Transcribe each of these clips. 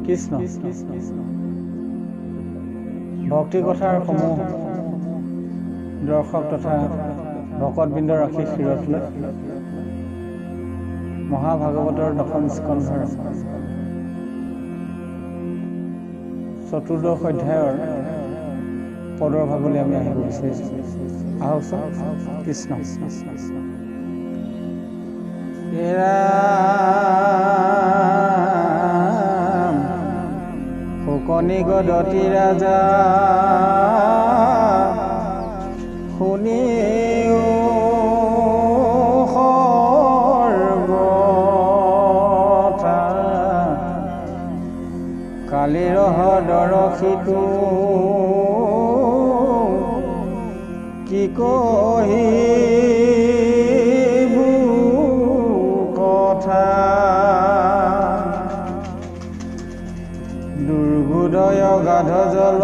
কৃষ্ণ ভক্তি কথাৰ সমূহ দৰ্শক তথা ভকতবৃন্দৰ ৰাখি শিৰত লৈ মহাভাগৱতৰ দশম স্কন্ধৰ চতুৰ্দশ অধ্যায়ৰ পদৰ ভাগলৈ আমি আহিব বিচাৰিছোঁ। আহকচোন। কৃষ্ণ শুকনি গদতি ৰাজা শুনি কালিৰ দৰশিতো কি কহিবু কথা দুৰ্গোদয় গাধ জল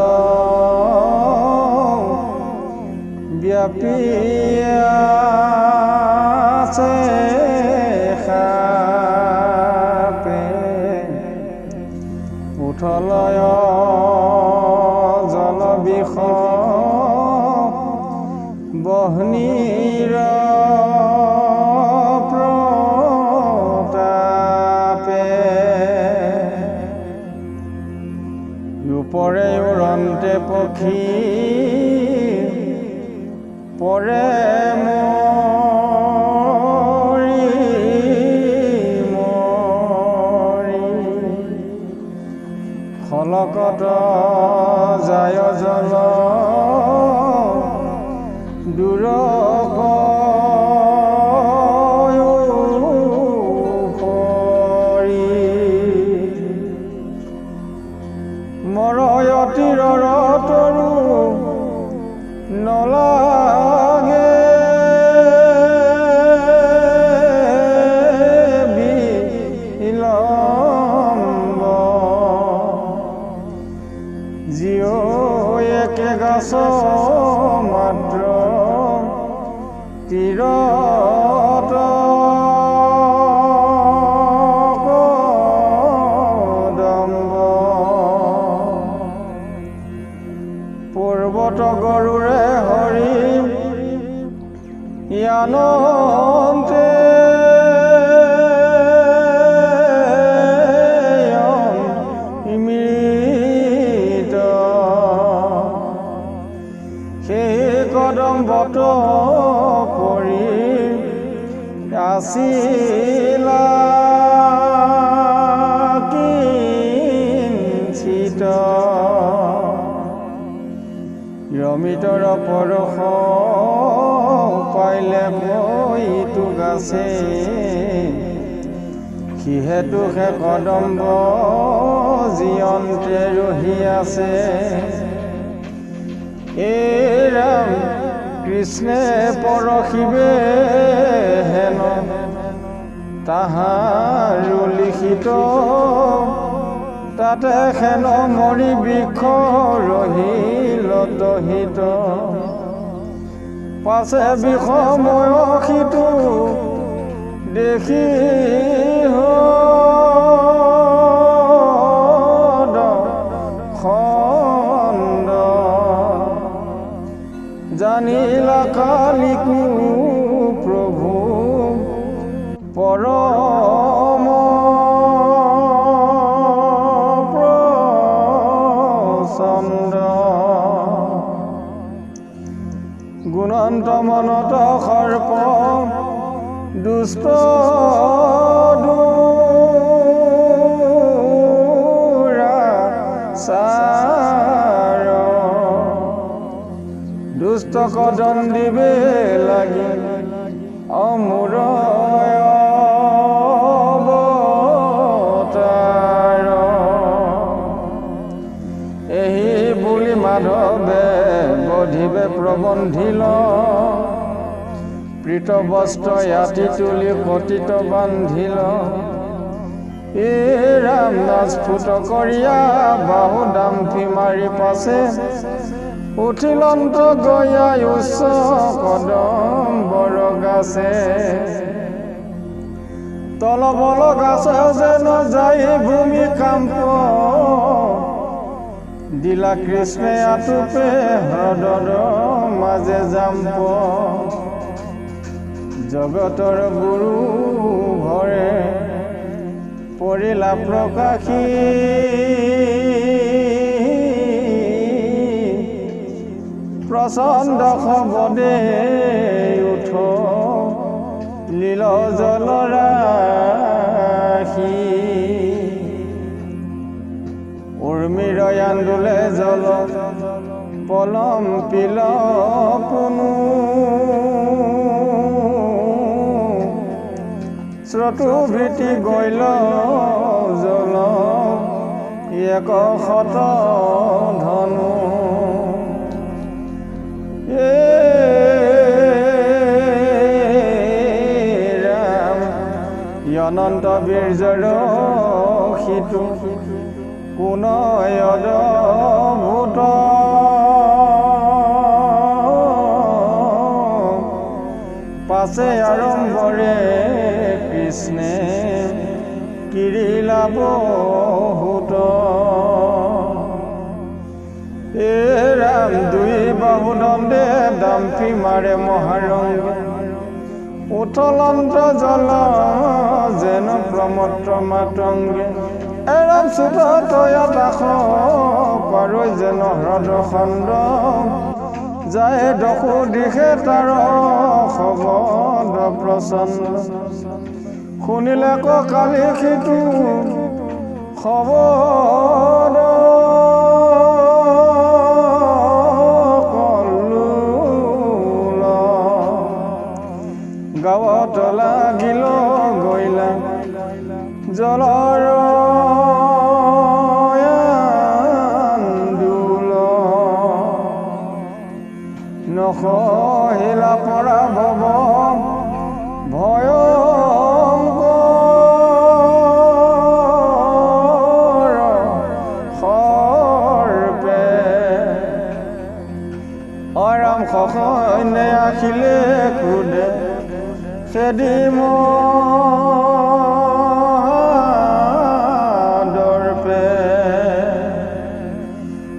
ব্যাপী আছে উঠলয় জল বিষ বহ্নিৰ প্ৰতাপে উপৰে উৰন্তে পক্ষী পৰে খলকত যায় জল দূৰ মৰয়তীৰ তৰু নলাগে একে গাছ মাত্ৰ তীৰত কদম্ব পৰ্বত গৰুৰে হৰি আনন্দে কদম্বত পৰি আছিলা কিঞ্চিত ৰমিতৰ পৰশ পাইলে মইটো গাছে সিহেতুকে কদম্ব জীয়ন্তে ৰহি আছে। ৰাম কৃষ্ণে পৰশিবে হেন তাহাৰো লিখিত তাতে হেন মৰি বৃক্ষ ৰহিল দহিত পাছে বিষময় সিটো দেখি জানিলা কালিকু প্ৰভু পৰম প্ৰচণ্ড গুণন্ত মনত সৰ্প দুষ্ট দুষ্ট কদন্দিবে লাগি অমূৰ অৱতাৰ এহি বুলি মাধৱে বধিবে প্ৰবন্ধিল প্ৰীত বস্ত্ৰ ইয়াতি তুলি কটিত বান্ধিল ৰাম নাস্ফুট কৰিয়া বাহু দাম্ফি মাৰি পাছে উঠিলন্ত গয়া উচ্চ কদম বৰ গাছে তলবল গাছে যেন যাই ভূমিকম্প দিলা কৃষ্ণে আতুপে হ্ৰদৰ মাজে জাম্প জগতৰ গুৰু ভৰে পৰিলা প্ৰকাশী প্ৰচণ্ড শবদে উঠ লীল জলৰাশি উৰ্মিৰ আন্দোলে জল পলম পিল পুনু স্ৰোতু ভীতি গৈল জল এক শত ধনু ৰাম অনন্ত বীৰ্যৰ সিতু কোন অদ্ভুত পাছে আৰম্ভৰে কৃষ্ণে কিৰিলা বহুত এ ৰাম দুই বাহু দণ্ডে দাম্পি মাৰে মহাৰঙ্গে উথলন্ত জল যেন প্ৰমত্ত মাতংগে এৰাম চুত তয়ত আস পাৰৈ যেন হ্ৰদ খণ্ড যায় দশো দিশে তাৰ শবদ প্ৰচণ্ড শুনিলে কালি সিটো শবদ কল্লোল গাঁৱত লাগিল গৈলা জলৰ নসহিলা পৰা ভৱ ভয়ংকৰ সৰ্পে অৰাম সৈন্যে আখিলে ক্ৰোধে খেদি মহাদৰ্পে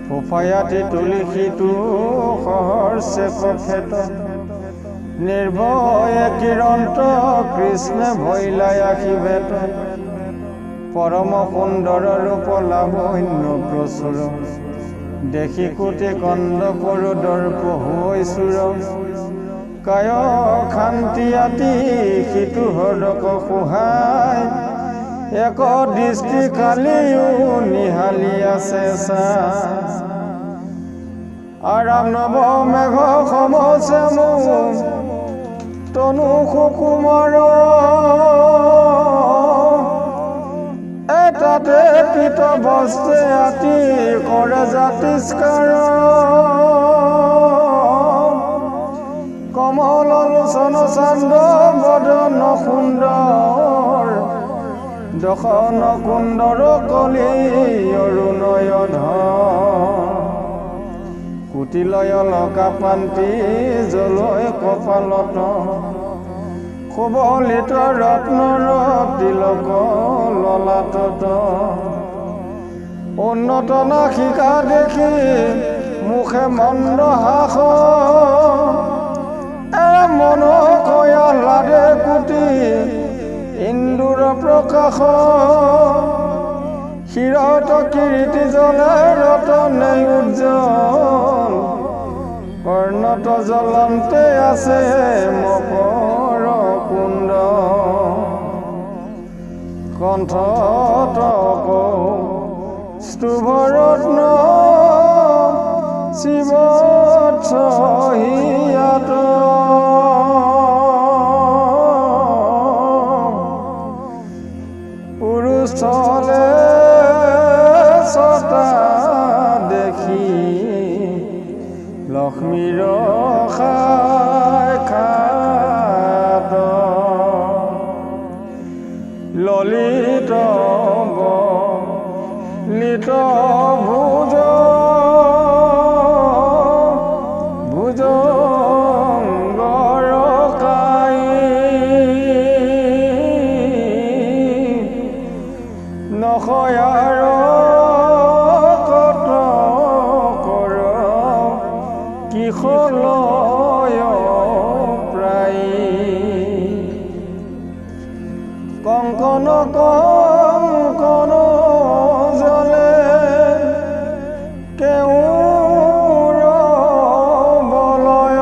ফোফায়াতি তুলসীটো সহৰ্ষে কক্ষেত নিৰ্ভয়ে কিৰন্ত কৃষ্ণে ভৈলাই আশী ভেট পৰম সুন্দৰ ৰূপ লাৱণ্য প্ৰচুৰ দেখি কোটি কন্দ পৰু দৰ্প হৈছুৰ কায় শান্তি আতি সিটো হ্ৰদক সুহাই এক দৃষ্টি কালিও নিহালি আছে চা আৰাম নৱ মেঘ সমছে মোৰ তনু সুকুমাৰ এটাতে পিত বস্তে আতি কৰে জাতিষ্কাৰ কমল লোচন চান্দ বদন সুন্দৰ দশন কুণ্ডৰ কলি অৰুণয় ধন কুটিলয় লকাপান্তি জলয় কপালত সুবলিত ৰত্নৰ তিলক ললাটত উন্নত নাসিকা দেখি মুখে মন্দ হাস মন কয়া লাদে কুটি ইন্দুৰ প্ৰকাশ শিৰত কিৰীটি জলে ৰতনে উজ্জ্বল কৰ্ণত জ্বলন্তে আছে মকৰ কুণ্ড কণ্ঠত স্তুভ ৰত্ন শিৱৎস হিয়াত পুৰুষলে ছটা দেখি লক্ষ্মীৰ সাক্ষাৎ ললিত লিত ভুজ ভুজংগৰ কাই নখয়াৰ কত কৰ কিশলয় প্ৰায় কংকন কংকন জলে কেউৰ বলয়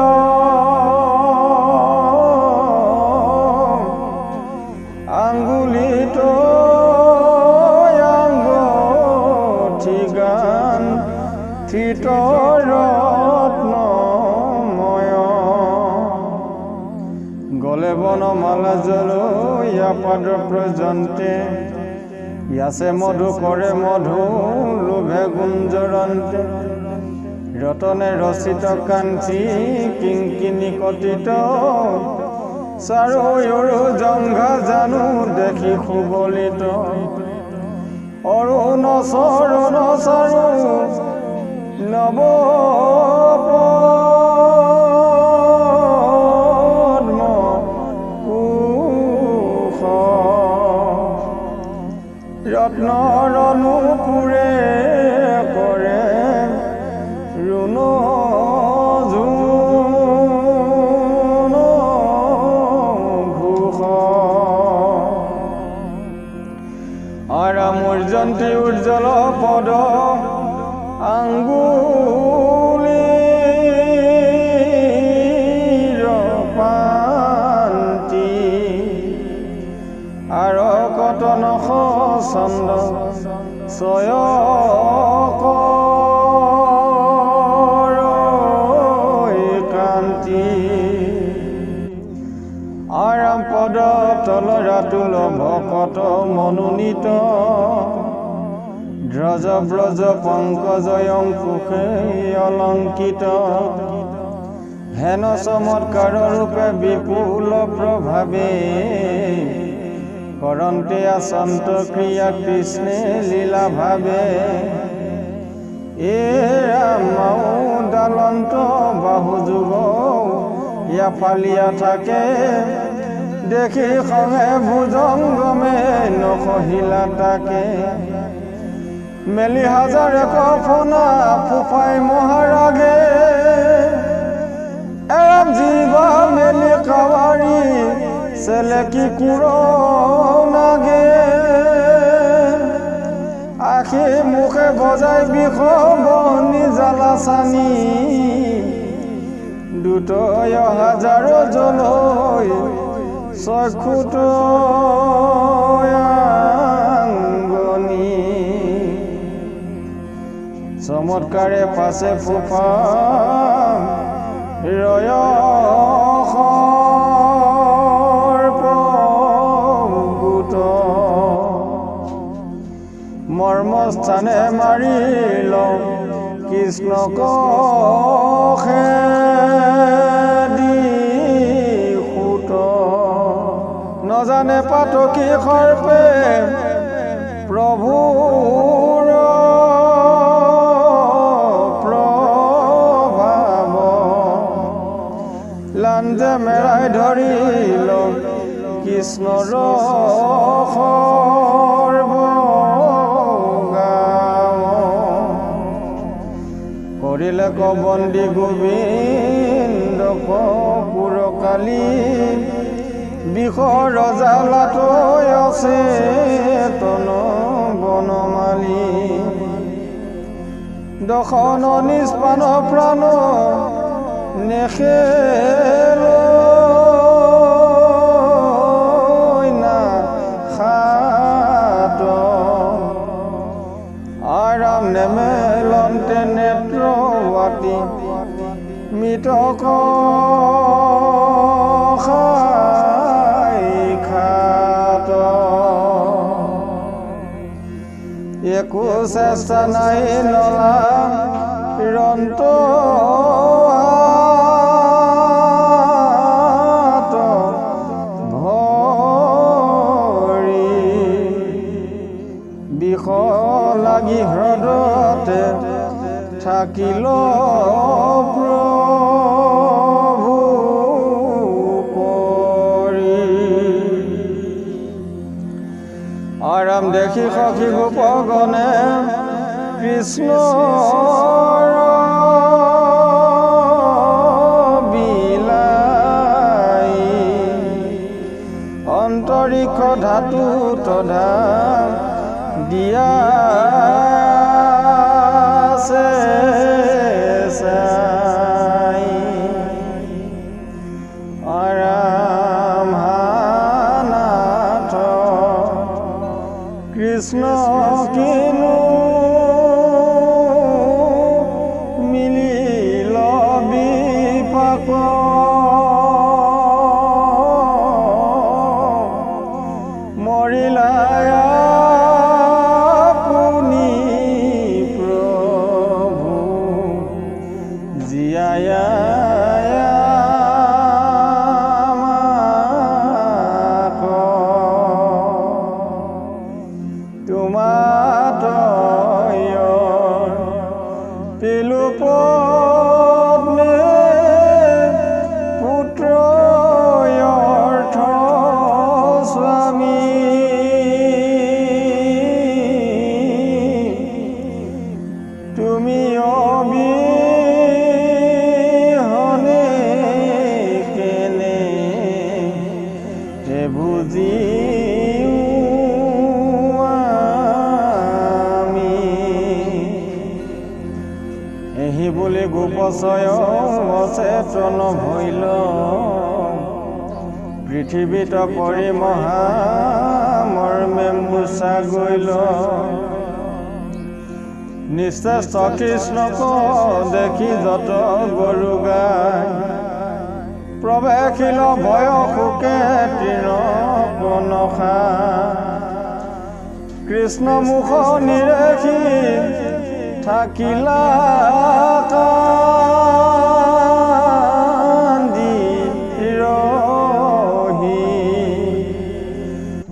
আঙ্গুলিত আঙ্গুঠি গান থিত ৰত্নময় গলে বনমালা জলয়া পাদ প্ৰজন্তে ইয়াছে মধু কৰে মধু লোভে গুঞ্জৰন্তে ৰতনে ৰচিত কাঞ্চি কিংকিনি কটিত চাৰয়ৰু জংঘা জানো দেখি সুবলিত অৰুণ চৰণ চাৰু নৱ পদ্ম কুশ ৰত্ন ৰনুপুৰে কৰে ৰুণ মূৰ্জন্তি উজ্জ্বল পদ আঙ্গুলিৰ পান্তি আৰু কটন ছন্দ কান্তি আৰাম পদ তল ৰাতুল ভকত মনোনীত ধ্ৰজ ব্ৰজ পংকজয় অংকুশে অলংকিত হেন চমৎকাৰ ৰূপে বিপুল প্ৰভাৱে কৰন্তে আচন্ত ক্ৰিয়া কৃষ্ণে লীলা ভাৱে এ ৰাম দালন্ত বাহু যুগ ইয়া ফালিয়া থাকে দেখি খঙে ভুজংগমে নখহিলা তাকে মেলি হাজাৰে কফনা ফুফাই মহাৰাগে এৰাম জীৱা মেলি কাৱাৰী চেলেকি কুৰ নাগে আখি মুখে বজাই বিষ বনি জ্বালা চানি দুটয় হাজাৰ জলৈ চক্ষুত চমৎকাৰে পাছে ফুফা ৰয় সৰ্পগুট মৰ্মস্থানে মাৰিল কৃষ্ণক খেদি সুত নজানে পাতকী সৰ্পে প্ৰভুৰ লাঞ্জে মেৰাই ধৰিল কৃষ্ণৰ সৰ্বগাম কৰিলে কবন্দী গোবিন্দ পুৰকালী বিষ ৰজালাত আছে তন বনমালী দশন নিষ্পান প্ৰাণ নেখেল না খাত আৰাম নেমেলন্তে নেত্ৰৱাতী মৃতক খাত একো চেষ্টা নাই নলা ৰন্ত লাগি হৃদয়তে থাকিল প্ৰভু কৰি আৰাম দেখি সখী গোপগণে কৃষ্ণ বিলাই অন্তৰিক্ষ ধাতু তধা দিয়া কৃষ্ণ কিনো মিলিল বিপাক মৰিলা আপুনি প্ৰভু জীয়াই তুমি অবিহনে কেনে বুজিও আমি এহি বুলি গোপচয় অচেতন ভৈল পৃথিৱীত পৰি মহামৰ্মে মূৰ্ছা গৈল নিশ্চেষ্ট কৃষ্ণক দেখি যত গৰু গাই প্ৰৱেশিল ভয় শোকে তৃণ কনসা কৃষ্ণ মুখ নিৰেখি থাকিলা কান্দি ৰহি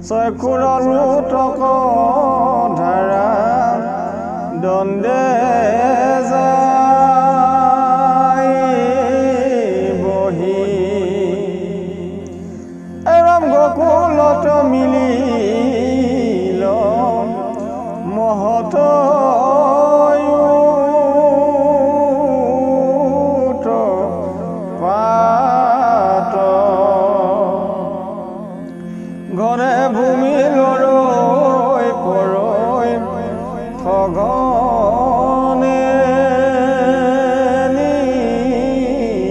চকুৰ লোটক ধাৰা দন্দে যায় বহি এৰাম গকুলত মিলিল মহত পাত ঘনে ভূমি লৰৈ পৰৈ সঘনে নিঘাত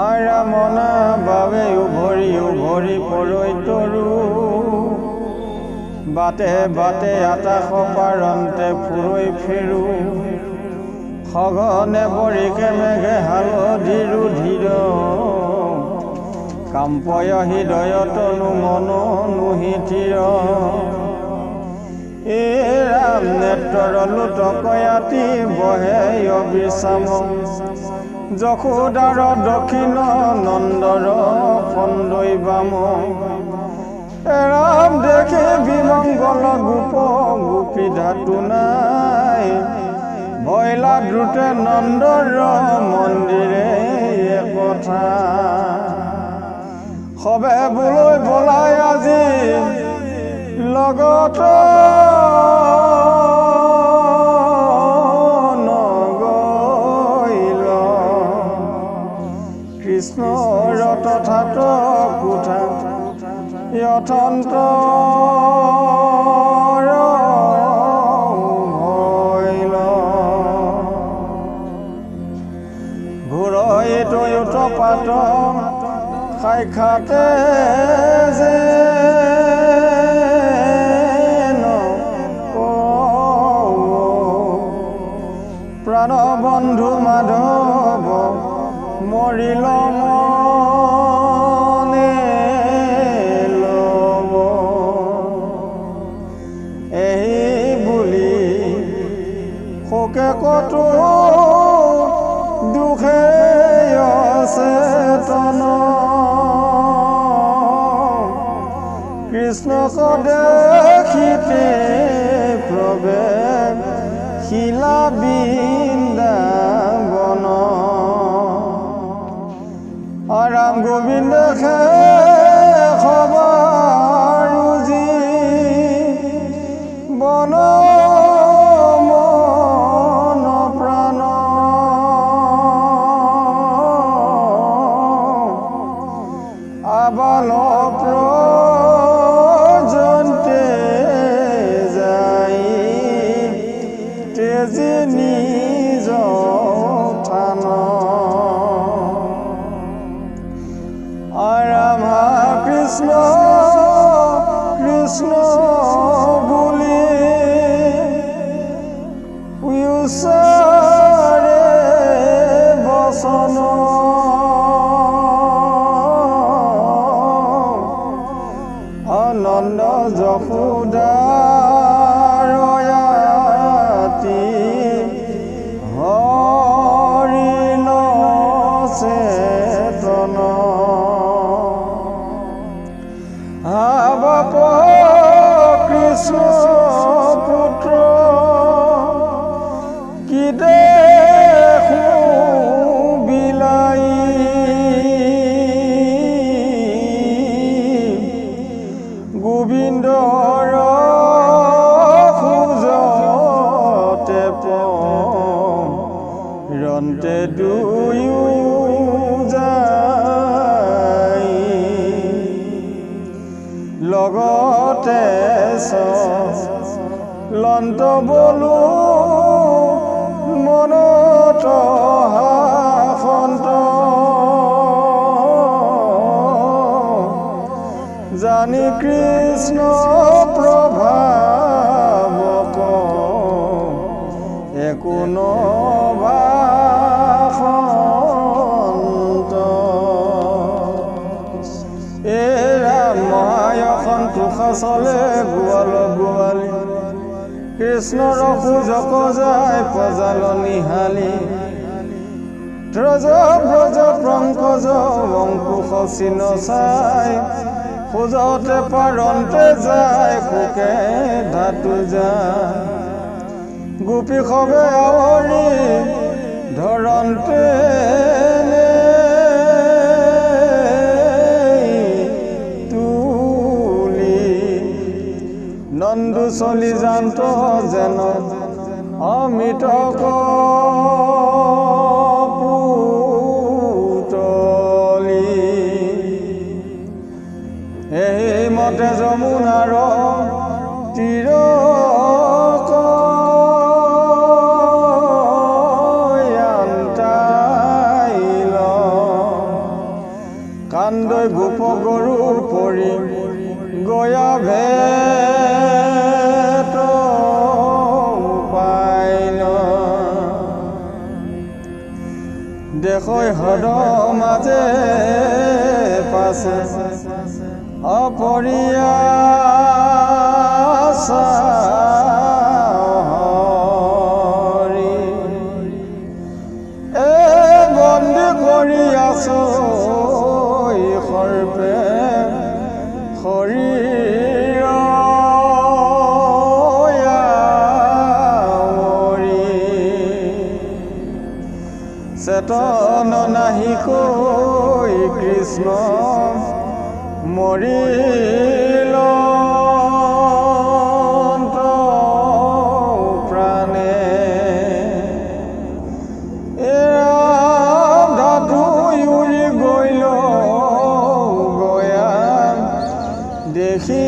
আৰামনা বাবে উভৰি পৰৈ তৰু বাটে বাটে আতাশ পাৰন্তে ফুৰৈ ফেৰো সঘনে বৰিকে মেঘে হালধিৰো ধীৰ কাম্পয় হৃদয় তনু মন নুহিথিৰ এ ৰাম নেত্ৰৰ লোটকয়াতি বহে অবিশ্ৰাম যশোদাৰ দক্ষিণ নন্দৰ খন্দৈ বাম ৰাম দেখে বিমংগল গোপ গোপী ধাতু নাই ভৈলা দ্ৰুতে নন্দৰ মন্দিৰে একথা সবে বোলৈ বলাই আজি লগত নগৈল কৃষ্ণৰ তথাত কোঠা যথন্তৰ ভৈল ঘূৰৈ তয়ুত পাত খাইখাতে যে প্ৰাণ বন্ধু মাধৱ মৰিল মনে লব এই বুলি শোকে কতো দুখে অচেতন কৃষ্ণক দেখিতে প্ৰৱেশ শিলা বৃন্দাবন ৰাম গোবিন্দ মানৱ প্ৰজন্তে যাই তেজি নিজ থান ৰামা কৃষ্ণ কৃষ্ণ বুলি উচ্চাৰে বচন নন্দ যশোদাৰ হৰিণ চেতন বাপ কৃষ্ণ পুত্ৰ কি দেখো বিলাই গোবিন্দৰ খোজতে ৰন্তে দুয়ো যায় লগতে লন্ত বলো মনত হাসন্ত জানি কৃষ্ণ প্ৰভাৱক একো নভাসন্ত ৰাম মহায়সন্তোষ চলে গোৱাল গোৱালি কৃষ্ণৰ খোজক যায় পজাল নিহালি ধ্ৰজ ব্ৰজ পংকজ অংকুশ চিন চাই খোজতে পাৰন্তে যায় কোকে ধাতু যায় গোপী সবে আৱৰি ধৰন্তে নন্দু চলি যান্ত যেন অমিত পুতলি এই মতে যমুনাৰ তীৰ কান্দৈ গোপ গৰুৰ পৰি গয়া ভেট পাইল দেখৈ হদ মাজে পাছে অপৰিয়া বন্দী কৰি আছো সৰ্পে শৰীৰ চেতন নাহি কৈ কৃষ্ণ মৰিল প্ৰাণে ধাতু উৰি গইল গয়া দেখি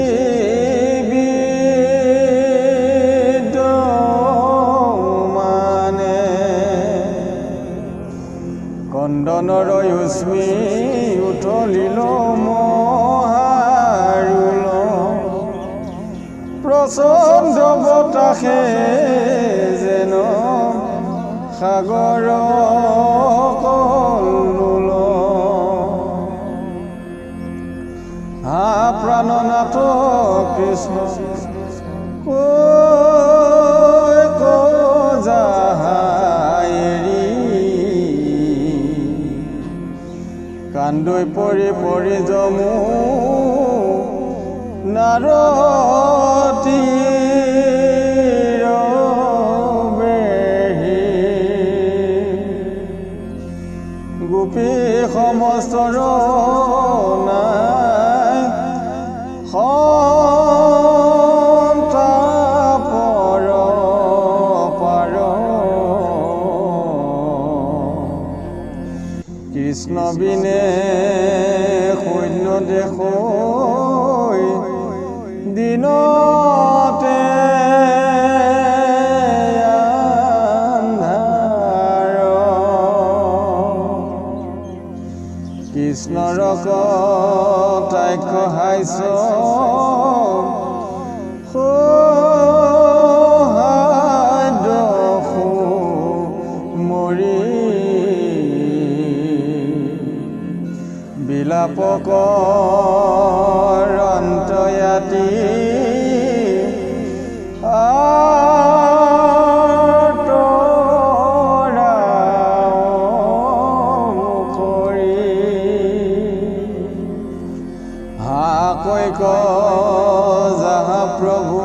কন্দনৰ উস্মি উঠলিল মহাৰুল প্ৰচণ্ড বতাহে যেন সাগৰ কল্লোল হা প্ৰাণনাথ কৃষ্ণ কান্দৈ পৰি পৰি যমু নাৰতী গোপী সমস্তৰ নাই সন্তাপৰ পাৰ কৃষ্ণ বিনে সৈন্য দেখো হৈ দিনতে আন্ধাৰ কৃষ্ণৰ কথাই কহাইছ বিলাপকৰ অন্তয়াতি কৈক যাহা প্ৰভু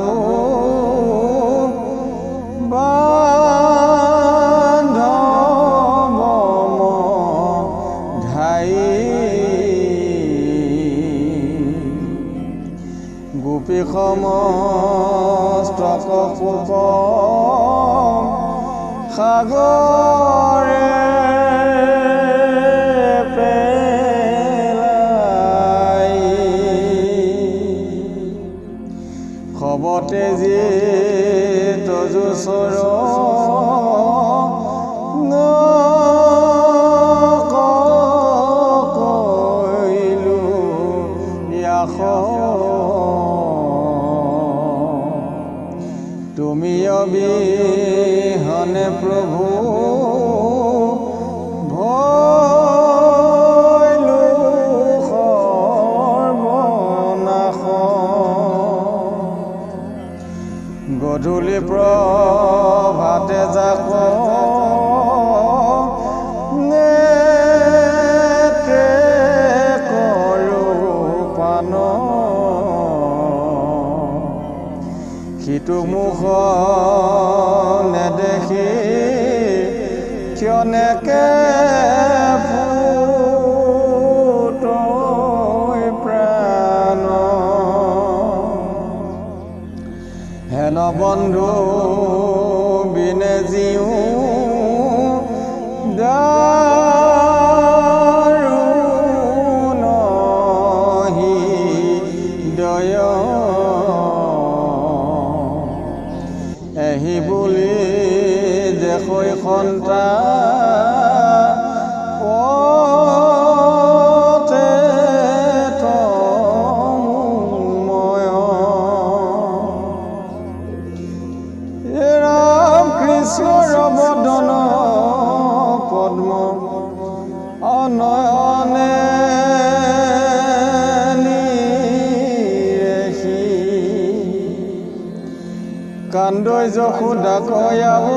গোপী সমস্তক শোক সাগৰে পেলাই খবতে যি তজুচৰ তুমি অবিহনে প্ৰভু ভৈলো সৰ্বনাশ গধূলি প্ৰভাতে যাক সিটো মুখ নেদেখি ক্ষণেকে ফুটৈ প্ৰাণ হেন বন্ধু বিনে জীও দাৰুণ হৃদয় এহি বুলি দেখৈ সন্তানতে তন্ময় ৰাম কৃষ্ণৰ বদন পদ্ম অনয়নে কান্দৈ যশোদা কয়াব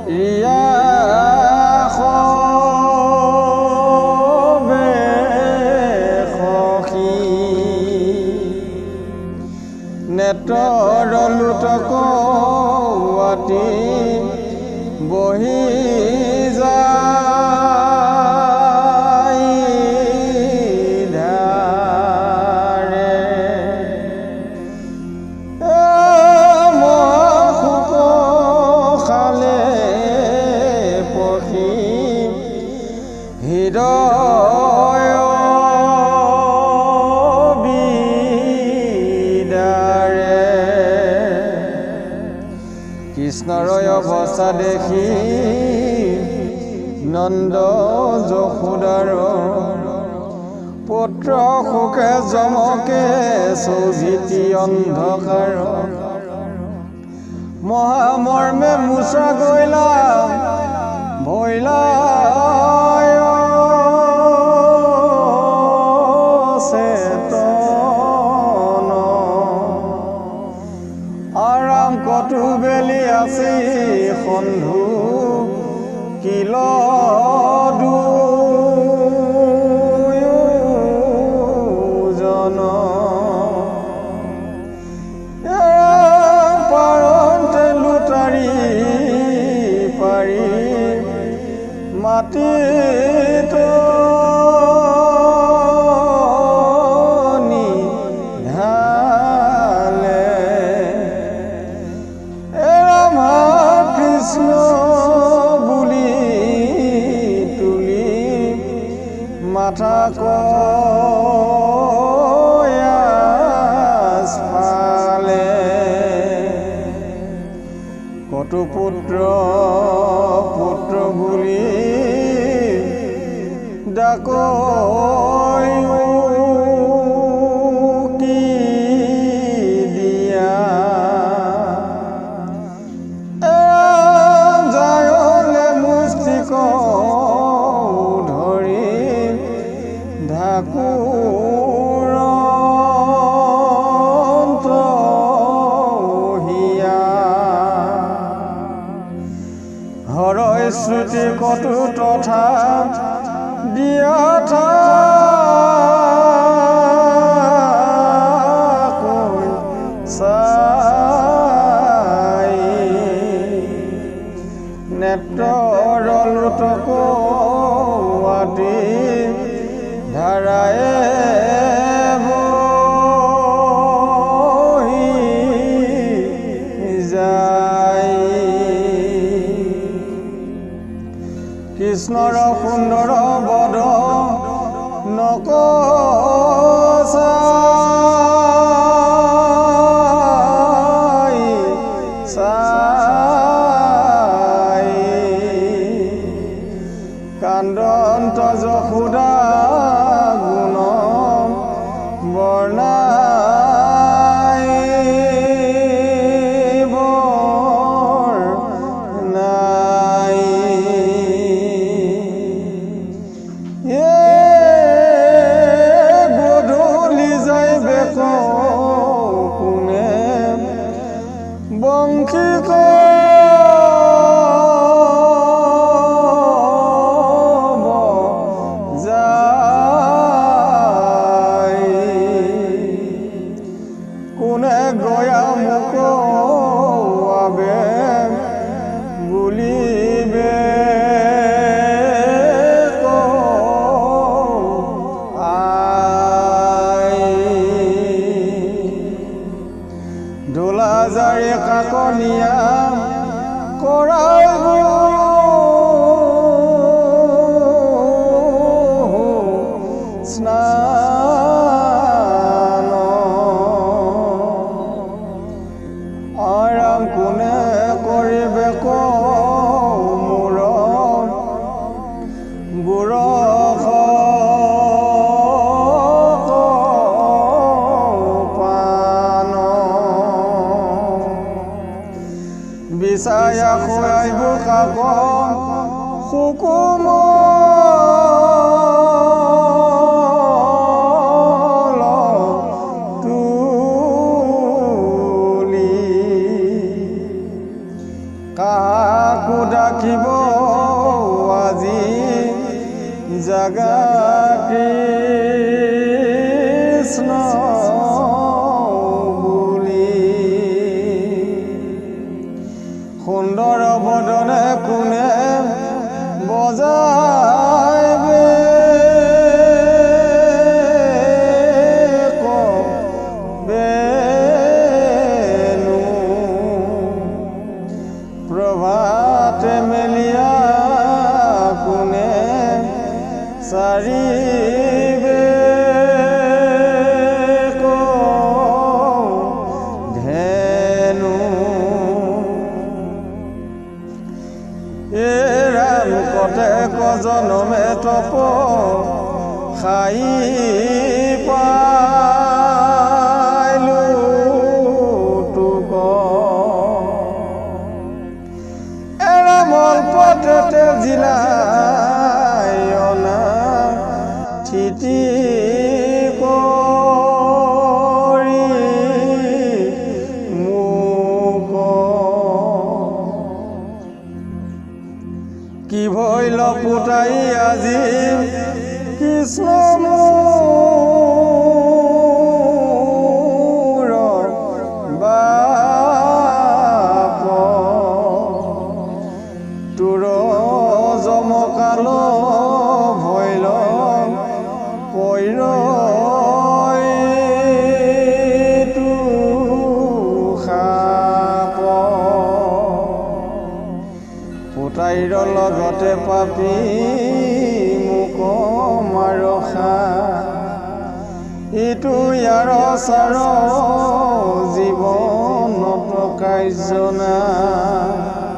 ৰিয়া সবে সখী নেত্ৰৰ লুটক ৱাটি বহি হৃদয় বিদাৰে কৃষ্ণৰ অৱস্থা দেখি নন্দ যশোদাৰ পুত্ৰ শোকে যমকে চৌভিতি অন্ধকাৰ মহামৰ্মে মুচা গৈলা ভৈলা কটু বেলি আছে সন্ধু কিল দুজন পাৰন্তে লুটাৰি পাৰি মাটিত কৃষ্ণ বুলি তুলি কতো পুত্ৰ পুত্ৰ বুলি ডাকৈ কি দিয়া যায়লে মুষ্টিক ধৰি ঢাকুৰ হৰৈ শ্ৰুতি কতো তথা দিয়া কৈ চাই নেত্ৰৰ লোটক আদি ধাৰাই কৃষ্ণৰ সুন্দৰ বদ নকচাই চাই কান্দন্ত যশোদা গুণ বৰ্ণাই বংশী কব যায় কোনে গয়া মোক আবে বুলিবে দোলা জাৰে কাকনিয়া কৰাই স্নান আৰাম কোনে কৰিবে মোৰ গুৰ বিচায়া খুৱাইব কাক সুকুম তুলি কাকো ডাকিব আজি জাগা কৃষ্ণ সুন্দৰ বদনে কোনে বজাইবে কবেনো প্ৰভাতে মেলিয়া কোনে চাৰিবে কতে কজনমে তপ খাই পাইলো তোক এৰামল পথতে জিলাই অনা থিতি কি ভৈল পুতাই আজি কৃষ্ণ মোৰ বাপ তোৰ জমকাল ভৈল কৈৰ পুতাইৰ লগতে পাপি মোক মাৰখা ইটো ইয়াৰ চাৰ জীৱনত কাৰ্য নাই।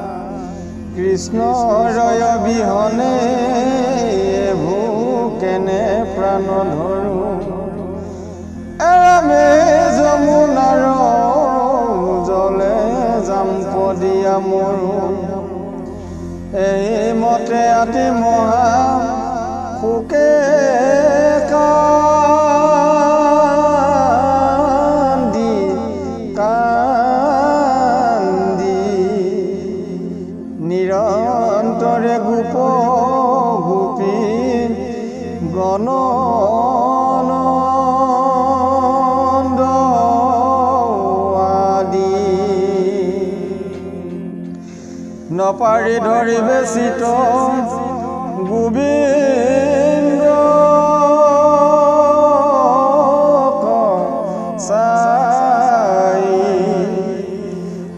কৃষ্ণৰ বিহনে কেনে প্ৰাণ ধৰো এৰামে যমুনাৰ জলে যাম পদিয়া মৰো এই মতে আতি মহা শোকে কান্দি কান্দি নিৰন্তৰে গোপ গোপী গণনন্দ আদি নপাৰি ধৰিবে চিত গোবিন্দ চাই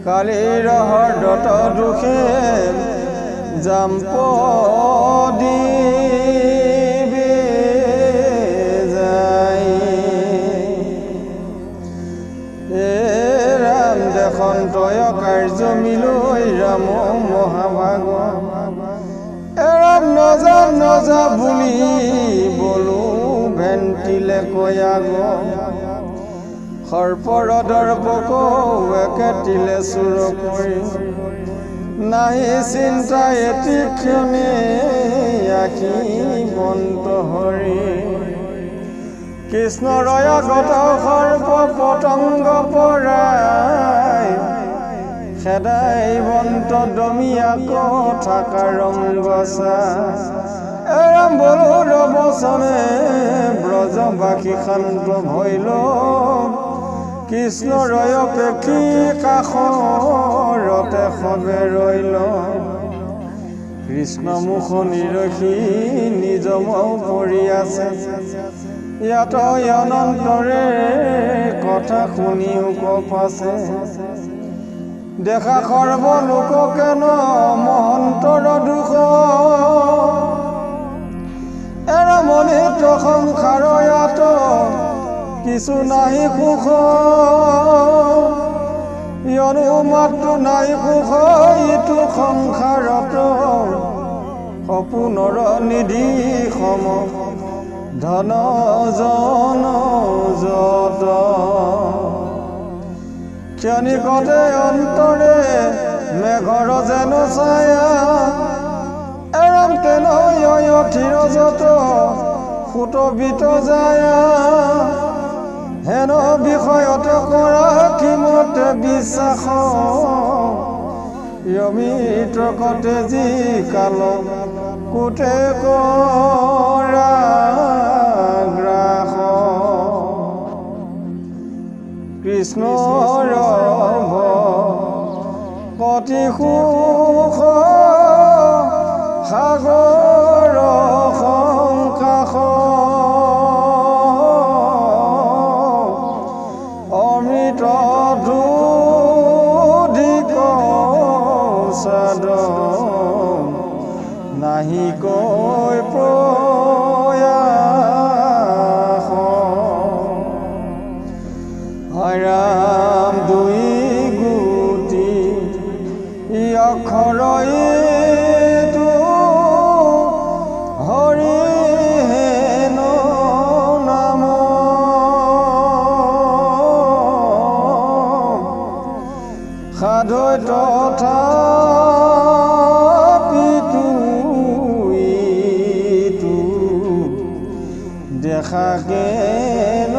কালিৰ হৰ্দত দুখে যাম পদিবে যাই এ ৰাম দেশন্তয় কাৰ্য মিলৈ ৰাম মহাভাগ এৰাম নজা বুলি বলো ভেন্টিলে কয়াগ সৰ্পৰদৰ পক একেটিলে চুৰ কৰি নাহি চিন্তা এটি ক্ষণে আখি বন্ত হৰি কৃষ্ণৰ আগত সৰ্প পতংগ পৰাই খেদাই বন্ত দমিয়াক থাকা ৰংগছা এৰাম বলো বচনে ব্ৰজবাসী শান্ত ভৈল কৃষ্ণৰ পেখি কাষৰতে সবে ৰৈল কৃষ্ণ মুখ নিৰখি নিজ মৌ পৰি আছে ইয়াত অনন্তৰে কথা শুনি উকপ আছে দেখা সৰ্বলোক কেন মহন্তৰ দুখ এৰামনিত সংসাৰ ইয়াত কিছু নাহি সুখ ইয়নো মাত্ৰ নাই সুখ ইটো সংসাৰত সপোনৰ নিধি সম ধন জন যত ক্ষণিকতে অন্তৰে মেঘৰ যেন ছায়া এৰাম তেন থিৰ যত সুত বিত যায় হেন বিষয়ত কৰা কিমতে বিশ্বাস অমিত কতে যি কাল কোটে কৰা গ্ৰাস কৃষ্ণৰ কতি সুখ সাগৰ সংকাশ অমৃত দুধিক সাদ নাহি কৈ প্ৰয়াস ৰাম দুই গুটি অক্ষৰ এইটো হৰি হেন নাম সাধৈ তথাপিতো ইটো দেখা কেন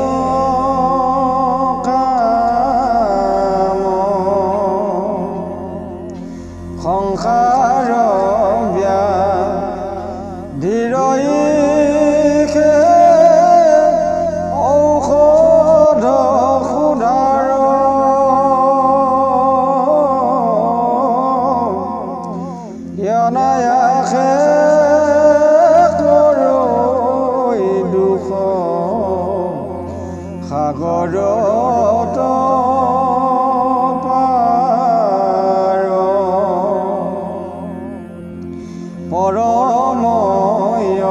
সংসাৰ ব্যাধিৰৈষে ঔষধ সুধাৰ অনায়াসে কৰৈ দুখ সাগৰত পৰময়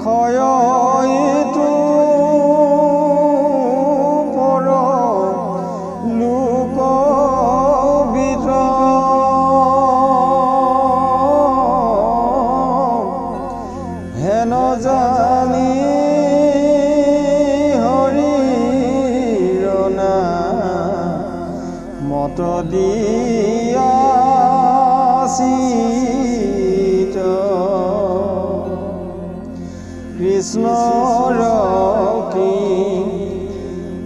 ক্ষয়িতু পৰ লোক বিত মত দিয়াচিত কৃষ্ণৰ কি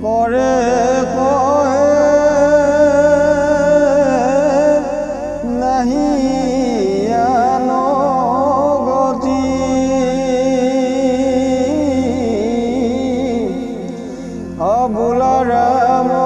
কৰে কয় নাহি আন গতি অবোলা ৰাম